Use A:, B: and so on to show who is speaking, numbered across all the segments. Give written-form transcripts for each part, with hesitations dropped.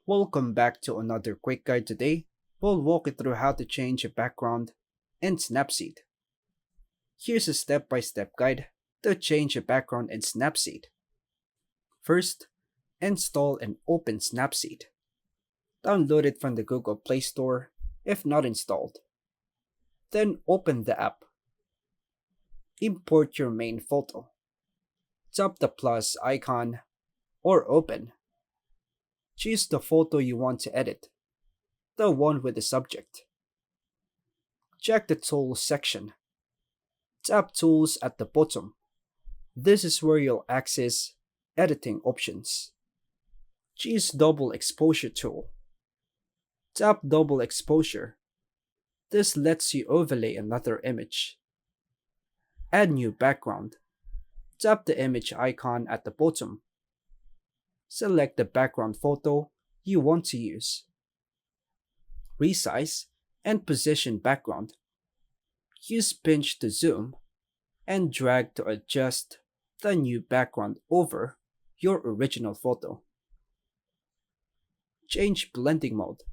A: Welcome back to another quick guide today. We'll walk you through how to change a background in Snapseed. Here's a step-by-step guide to change a background in Snapseed. First, install and open Snapseed. Download it from the Google Play Store if not installed. Then open the app. Import your main photo. Tap the plus icon or open. Choose the photo you want to edit, the one with the subject. Check the Tools section. Tap Tools at the bottom. This is where you'll access editing options. Choose Double Exposure tool. Tap Double Exposure. This lets you overlay another image. Add new background. Tap the image icon at the bottom. Select the background photo you want to use. Resize and position background. Use pinch to zoom and drag to adjust the new background over your original photo. Change blending mode.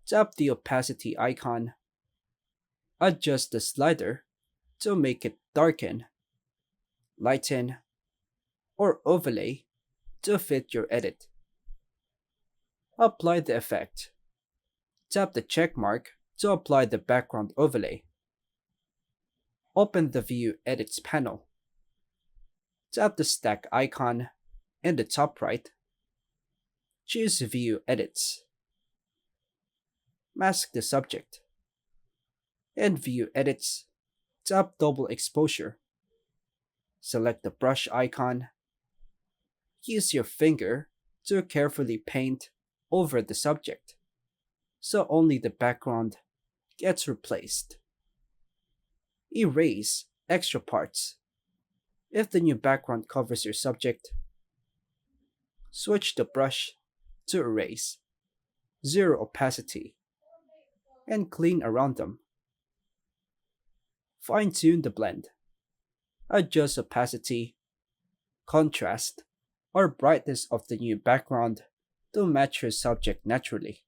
A: Tap the opacity icon. Adjust the slider to make it darken, lighten, or overlay to fit your edit. Apply the effect. Tap the check mark to apply the background overlay. Open the View Edits panel. Tap the stack icon in the top right. Choose View Edits. Mask the subject. In View Edits, tap Double Exposure. Select the brush icon. Use your finger to carefully paint over the subject, so only the background gets replaced. Erase extra parts. If the new background covers your subject, switch the brush to erase, zero opacity, and clean around them. Fine-tune the blend. Adjust opacity, contrast, or brightness of the new background to match your subject naturally.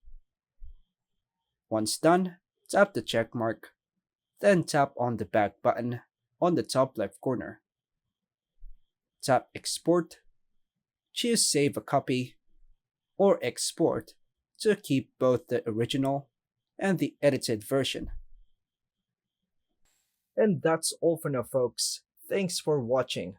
A: Once done, tap the check mark, then tap on the back button on the top left corner. Tap Export, choose Save a Copy, or Export to keep both the original and the edited version. And that's all for now, folks. Thanks for watching.